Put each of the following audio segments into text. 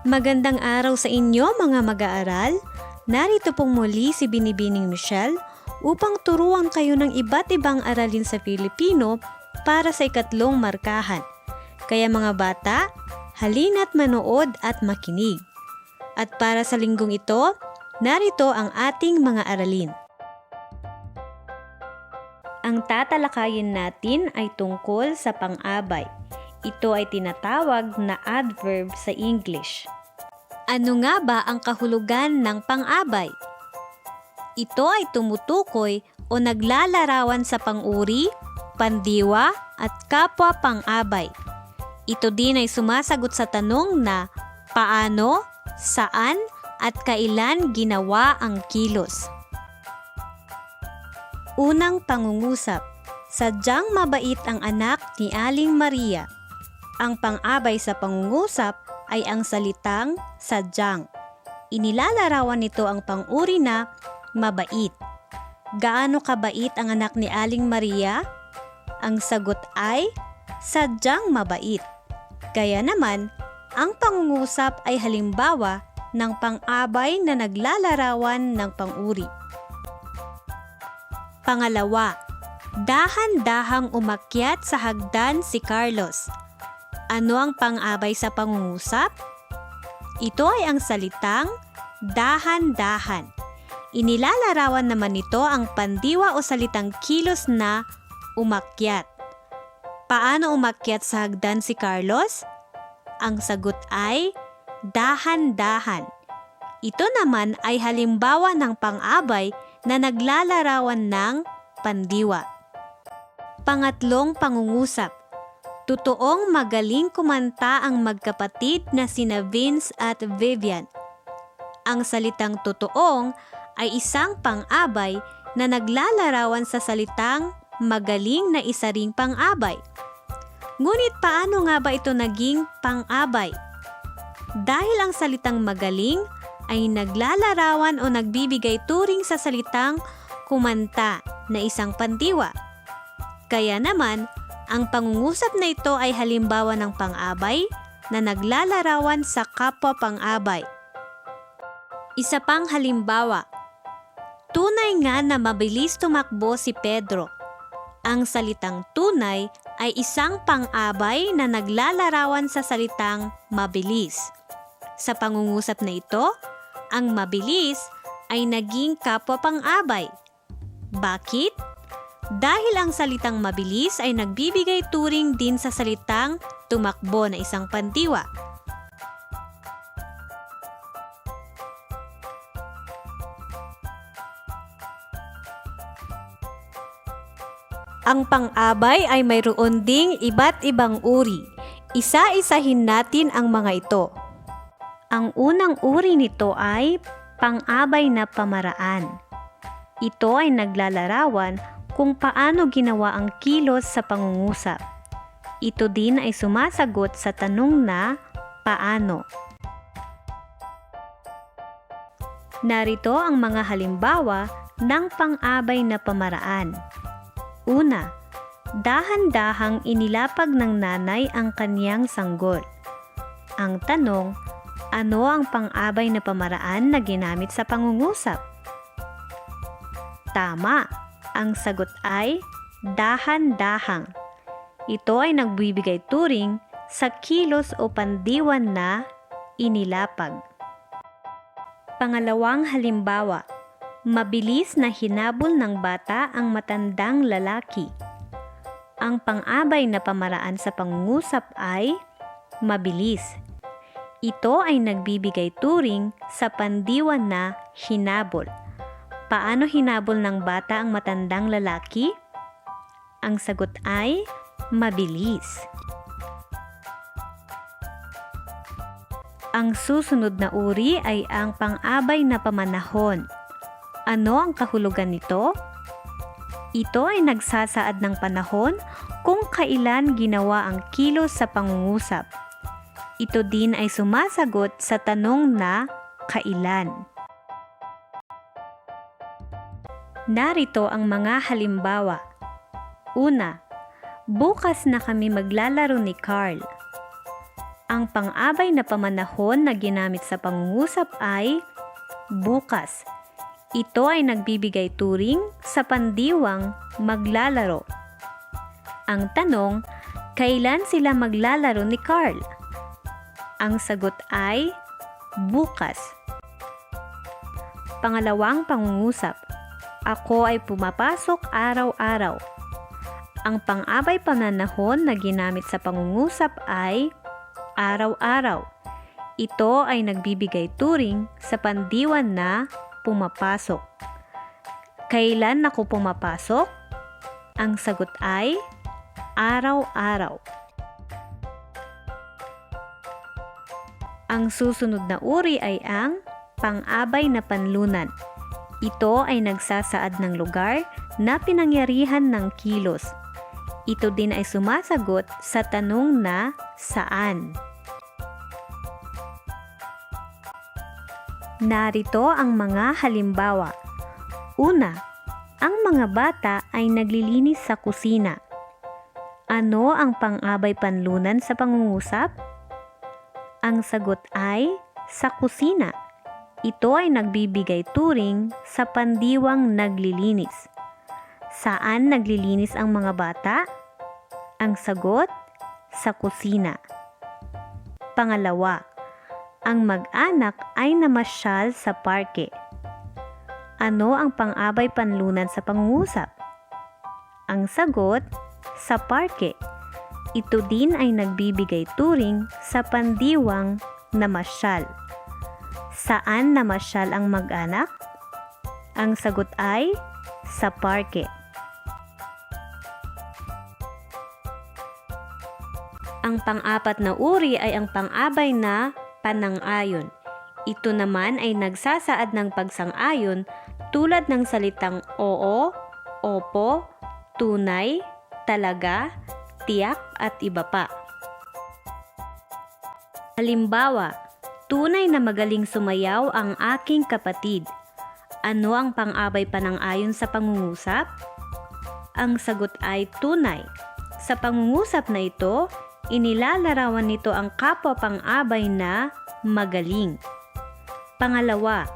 Magandang araw sa inyo mga mag-aaral. Narito pong muli si Binibining Michelle upang turuan kayo ng iba't ibang aralin sa Filipino para sa ikatlong markahan. Kaya mga bata, halina't manood at makinig. At para sa linggong ito, narito ang ating mga aralin. Ang tatalakayin natin ay tungkol sa pang-abay. Ito ay tinatawag na adverb sa English. Ano nga ba ang kahulugan ng pang-abay? Ito ay tumutukoy o naglalarawan sa pang-uri, pandiwa at kapwa pang-abay. Ito din ay sumasagot sa tanong na paano, saan at kailan ginawa ang kilos. Unang pangungusap. Sadyang mabait ang anak ni Aling Maria. Ang pang-abay sa pangungusap ay ang salitang sadyang. Inilalarawan nito ang pang-uri na mabait. Gaano kabait ang anak ni Aling Maria? Ang sagot ay sadyang mabait. Kaya naman, ang pangungusap ay halimbawa ng pang-abay na naglalarawan ng pang-uri. Pangalawa, dahan-dahang umakyat sa hagdan si Carlos. Ano ang pang-abay sa pangungusap? Ito ay ang salitang dahan-dahan. Inilalarawan naman nito ang pandiwa o salitang kilos na umakyat. Paano umakyat sa hagdan si Carlos? Ang sagot ay dahan-dahan. Ito naman ay halimbawa ng pang-abay na naglalarawan ng pandiwa. Pangatlong pangungusap. Totoong magaling kumanta ang magkapatid na sina Vince at Vivian. Ang salitang totoong ay isang pang-abay na naglalarawan sa salitang magaling na isa ring pang-abay. Ngunit paano nga ba ito naging pang-abay? Dahil ang salitang magaling ay naglalarawan o nagbibigay turing sa salitang kumanta na isang pandiwa. Kaya naman, ang pangungusap na ito ay halimbawa ng pang-abay na naglalarawan sa kapwa pang-abay. Isa pang halimbawa, tunay nga na mabilis tumakbo si Pedro. Ang salitang tunay ay isang pang-abay na naglalarawan sa salitang mabilis. Sa pangungusap na ito, ang mabilis ay naging kapwa pang-abay. Bakit? Dahil ang salitang mabilis ay nagbibigay turing din sa salitang tumakbo na isang pandiwa. Ang pang-abay ay mayroon ding iba't ibang uri. Isa-isahin natin ang mga ito. Ang unang uri nito ay pang-abay na pamaraan. Ito ay naglalarawan kung paano ginawa ang kilos sa pangungusap. Ito din ay sumasagot sa tanong na paano. Narito ang mga halimbawa ng pang-abay na pamaraan. Una, dahan-dahang inilapag ng nanay ang kaniyang sanggol. Ang tanong, ano ang pang-abay na pamaraan na ginamit sa pangungusap? Tama, ang sagot ay dahan-dahang. Ito ay nagbibigay turing sa kilos o pandiwan na inilapag. Pangalawang halimbawa, mabilis na hinabol ng bata ang matandang lalaki. Ang pang-abay na pamaraan sa pangungusap ay mabilis. Ito ay nagbibigay turing sa pandiwan na hinabol. Paano hinabol ng bata ang matandang lalaki? Ang sagot ay mabilis. Ang susunod na uri ay ang pang-abay na pamanahon. Ano ang kahulugan nito? Ito ay nagsasaad ng panahon kung kailan ginawa ang kilos sa pangungusap. Ito din ay sumasagot sa tanong na kailan. Narito ang mga halimbawa. Una, bukas na kami maglalaro ni Carl. Ang pang-abay na pamanahon na ginamit sa pangungusap ay bukas. Ito ay nagbibigay turing sa pandiwang maglalaro. Ang tanong, kailan sila maglalaro ni Carl? Ang sagot ay bukas. Pangalawang pangungusap, ako ay pumapasok araw-araw. Ang pang-abay pananahon na ginamit sa pangungusap ay araw-araw. Ito ay nagbibigay turing sa pandiwan na pumapasok. Kailan ako pumapasok? Ang sagot ay araw-araw. Ang susunod na uri ay ang pang-abay na panlunan. Ito ay nagsasaad ng lugar na pinangyarihan ng kilos. Ito din ay sumasagot sa tanong na saan. Narito ang mga halimbawa. Una, ang mga bata ay naglilinis sa kusina. Ano ang pang-abay panlunan sa pangungusap? Ang sagot ay sa kusina. Ito ay nagbibigay turing sa pandiwang naglilinis. Saan naglilinis ang mga bata? Ang sagot, sa kusina. Pangalawa, ang mag-anak ay namasyal sa parke. Ano ang pang-abay panlunan sa pangungusap? Ang sagot, sa parke. Ito din ay nagbibigay turing sa pandiwang namasyal. Saan namasyal ang mag-anak? Ang sagot ay sa parke. Ang pang-apat na uri ay ang pang-abay na panang-ayon. Ito naman ay nagsasaad ng pagsang-ayon tulad ng salitang oo, opo, tunay, talaga, tiyak at iba pa. Halimbawa, tunay na magaling sumayaw ang aking kapatid. Ano ang pang-abay panang-ayon sa pangungusap? Ang sagot ay tunay. Sa pangungusap na ito, inilalarawan nito ang kapwa pang-abay na magaling. Pangalawa,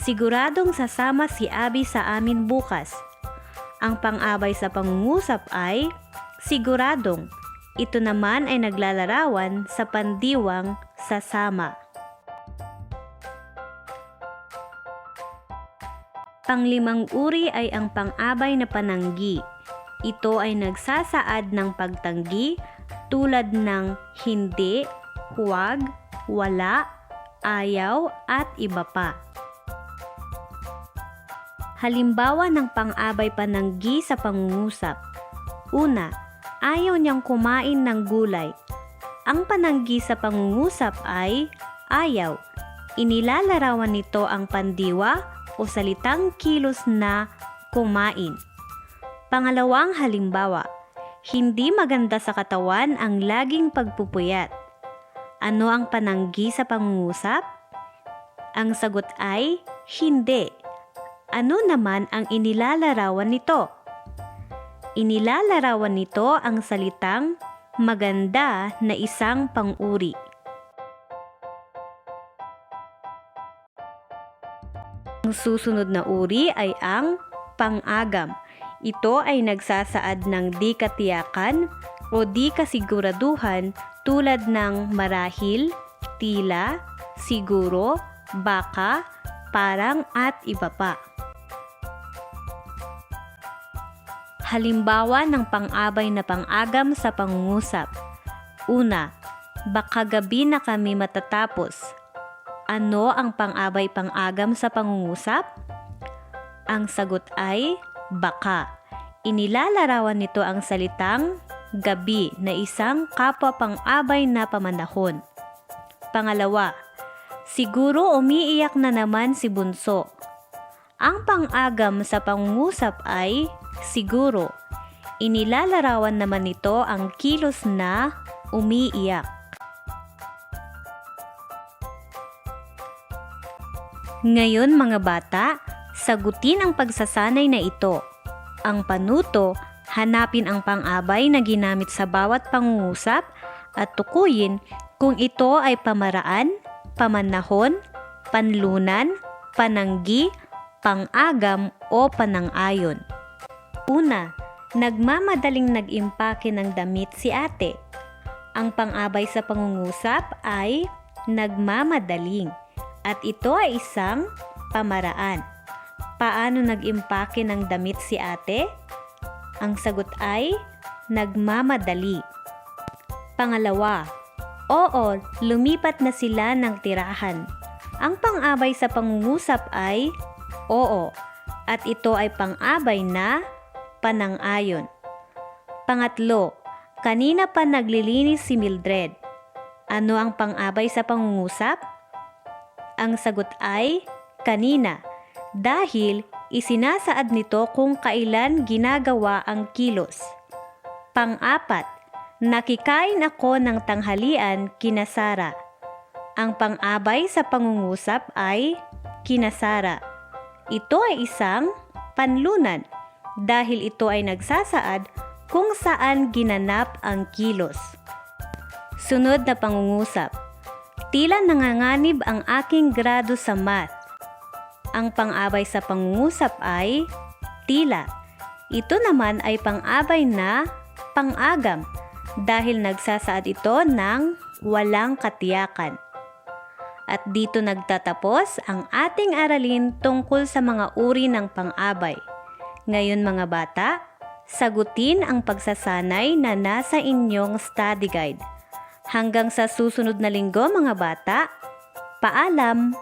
siguradong sasama si Abby sa amin bukas. Ang pang-abay sa pangungusap ay siguradong. Ito naman ay naglalarawan sa pandiwang sasama. Panglimang uri ay ang pang-abay na pananggi. Ito ay nagsasaad ng pagtanggi tulad ng hindi, huwag, wala, ayaw, at iba pa. Halimbawa ng pang-abay pananggi sa pangungusap. Una, ayaw niyang kumain ng gulay. Ang pananggi sa pangungusap ay ayaw. Inilalarawan nito ang pandiwa o salitang kilos na kumain. Pangalawang halimbawa, hindi maganda sa katawan ang laging pagpupuyat. Ano ang pananggi sa pangungusap? Ang sagot ay hindi. Ano naman ang inilalarawan nito? Inilalarawan nito ang salitang maganda na isang pang-uri. Ang susunod na uri ay ang pang-agam. Ito ay nagsasaad ng di katiyakan o di kasiguraduhan tulad ng marahil, tila, siguro, baka, parang at iba pa. Halimbawa ng pang-abay na pang-agam sa pangungusap. Una, baka gabi na kami matatapos. Ano ang pang-abay pang-agam sa pangungusap? Ang sagot ay baka. Inilalarawan nito ang salitang gabi na isang kapwa pang-abay na pamanahon. Pangalawa, siguro umiiyak na naman si Bunso. Ang pang-agam sa pangungusap ay siguro. Inilalarawan naman nito ang kilos na umiiyak. Ngayon mga bata, sagutin ang pagsasanay na ito. Ang panuto, hanapin ang pang-abay na ginamit sa bawat pangungusap at tukuyin Kung ito ay pamaraan, pamanahon, panlunan, pananggi, pang-agam o panang-ayon. Una, nagmamadaling nag-impake ng damit si ate. Ang pang-abay sa pangungusap ay nagmamadaling at ito ay isang pamaraan. Paano nag-impake ng damit si ate? Ang sagot ay nagmamadali. Pangalawa, oo, lumipat na sila ng tirahan. Ang pang-abay sa pangungusap ay oo, at ito ay pang-abay na panang-ayon. Pangatlo, kanina pa naglilinis si Mildred. Ano ang pang-abay sa pangungusap? Ang sagot ay kanina, dahil isinasaad nito kung kailan ginagawa ang kilos. Pang-apat, nakikain ako ng tanghalian kina Sara. Ang pang-abay sa pangungusap ay kina Sara. Ito ay isang panlunan dahil ito ay nagsasaad kung saan ginanap ang kilos. Sunod na pangungusap. Tila nanganganib ang aking grado sa math. Ang pang-abay sa pangungusap ay tila. Ito naman ay pang-abay na pang-agam dahil nagsasaad ito ng walang katiyakan. At dito nagtatapos ang ating aralin tungkol sa mga uri ng pang-abay. Ngayon mga bata, sagutin ang pagsasanay na nasa inyong study guide. Hanggang sa susunod na linggo mga bata, paalam!